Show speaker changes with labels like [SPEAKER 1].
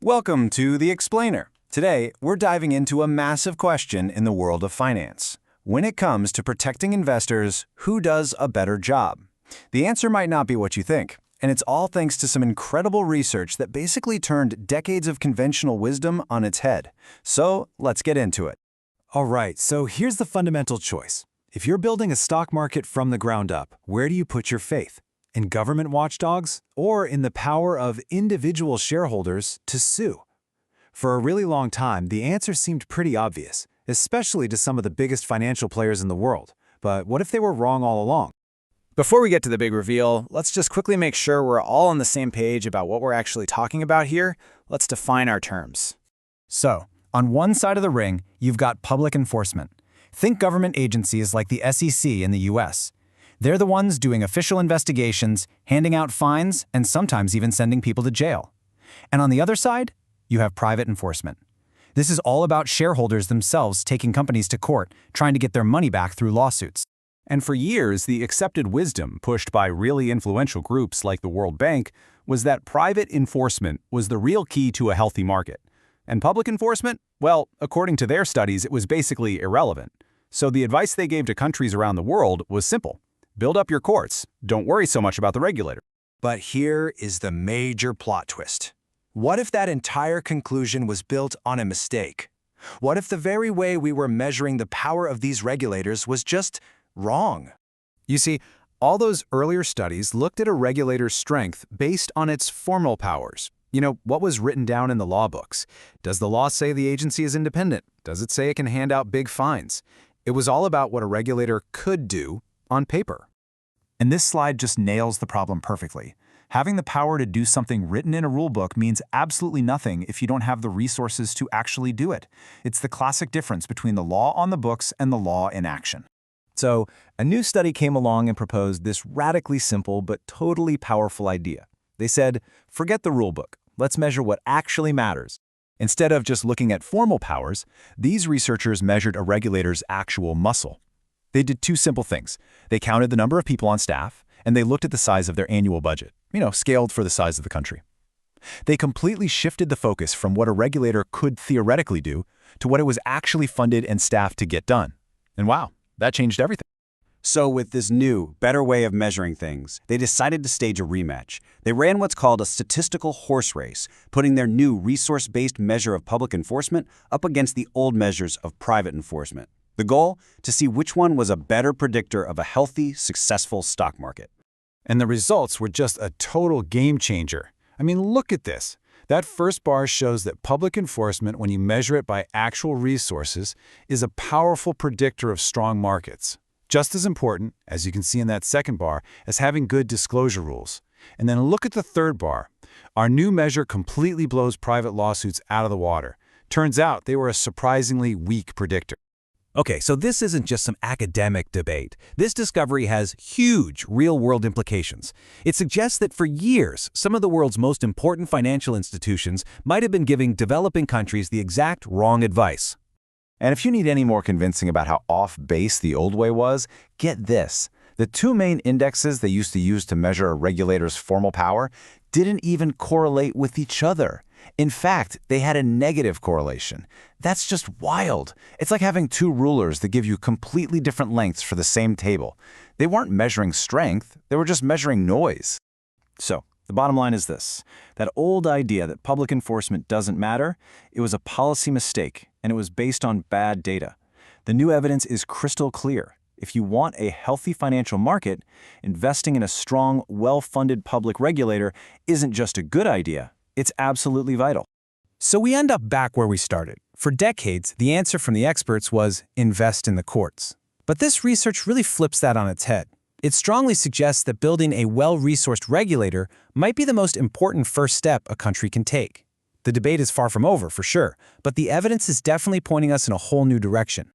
[SPEAKER 1] Welcome to The Explainer. Today, we're diving into a massive question in the world of finance. When it comes to protecting investors, who does a better job? The answer might not be what you think, and it's all thanks to some incredible research that basically turned decades of conventional wisdom on its head. So, let's get into it.
[SPEAKER 2] All right, so here's the fundamental choice. If you're building a stock market from the ground up, where do you put your faith? In government watchdogs, or in the power of individual shareholders to sue? For a really long time, the answer seemed pretty obvious, especially to some of the biggest financial players in the world. But what if they were wrong all along?
[SPEAKER 3] Before we get to the big reveal, let's just quickly make sure we're all on the same page about what we're actually talking about here. Let's define our terms.
[SPEAKER 1] So, on one side of the ring, you've got public enforcement. Think government agencies like the SEC in the US. They're the ones doing official investigations, handing out fines, and sometimes even sending people to jail. And on the other side, you have private enforcement. This is all about shareholders themselves taking companies to court, trying to get their money back through lawsuits.
[SPEAKER 4] And for years, the accepted wisdom pushed by really influential groups like the World Bank was that private enforcement was the real key to a healthy market. And public enforcement? Well, according to their studies, it was basically irrelevant. So the advice they gave to countries around the world was simple. Build up your courts. Don't worry so much about the regulator.
[SPEAKER 1] But here is the major plot twist. What if that entire conclusion was built on a mistake? What if the very way we were measuring the power of these regulators was just wrong?
[SPEAKER 4] You see, all those earlier studies looked at a regulator's strength based on its formal powers. You know, what was written down in the law books? Does the law say the agency is independent? Does it say it can hand out big fines? It was all about what a regulator could do on paper.
[SPEAKER 2] And this slide just nails the problem perfectly. Having the power to do something written in a rulebook means absolutely nothing if you don't have the resources to actually do it. It's the classic difference between the law on the books and the law in action.
[SPEAKER 5] So, a new study came along and proposed this radically simple but totally powerful idea. They said, forget the rulebook. Let's measure what actually matters.
[SPEAKER 2] Instead of just looking at formal powers, these researchers measured a regulator's actual muscle. They did two simple things. They counted the number of people on staff, and they looked at the size of their annual budget, scaled for the size of the country. They completely shifted the focus from what a regulator could theoretically do to what it was actually funded and staffed to get done. And wow, that changed everything.
[SPEAKER 6] So with this new, better way of measuring things, they decided to stage a rematch. They ran what's called a statistical horse race, putting their new resource-based measure of public enforcement up against the old measures of private enforcement. The goal? To see which one was a better predictor of a healthy, successful stock market.
[SPEAKER 2] And the results were just a total game changer. I mean, look at this. That first bar shows that public enforcement, when you measure it by actual resources, is a powerful predictor of strong markets. Just as important, as you can see in that second bar, as having good disclosure rules. And then look at the third bar. Our new measure completely blows private lawsuits out of the water. Turns out they were a surprisingly weak predictor.
[SPEAKER 5] Okay, so this isn't just some academic debate. This discovery has huge real-world implications. It suggests that for years, some of the world's most important financial institutions might have been giving developing countries the exact wrong advice.
[SPEAKER 1] And if you need any more convincing about how off-base the old way was, get this. The two main indexes they used to use to measure a regulator's formal power didn't even correlate with each other. In fact, they had a negative correlation. That's just wild. It's like having two rulers that give you completely different lengths for the same table. They weren't measuring strength, they were just measuring noise. So, the bottom line is this. That old idea that public enforcement doesn't matter, it was a policy mistake, and it was based on bad data. The new evidence is crystal clear. If you want a healthy financial market, investing in a strong, well-funded public regulator isn't just a good idea, it's absolutely vital.
[SPEAKER 3] So we end up back where we started. For decades, the answer from the experts was invest in the courts. But this research really flips that on its head. It strongly suggests that building a well-resourced regulator might be the most important first step a country can take. The debate is far from over, for sure, but the evidence is definitely pointing us in a whole new direction.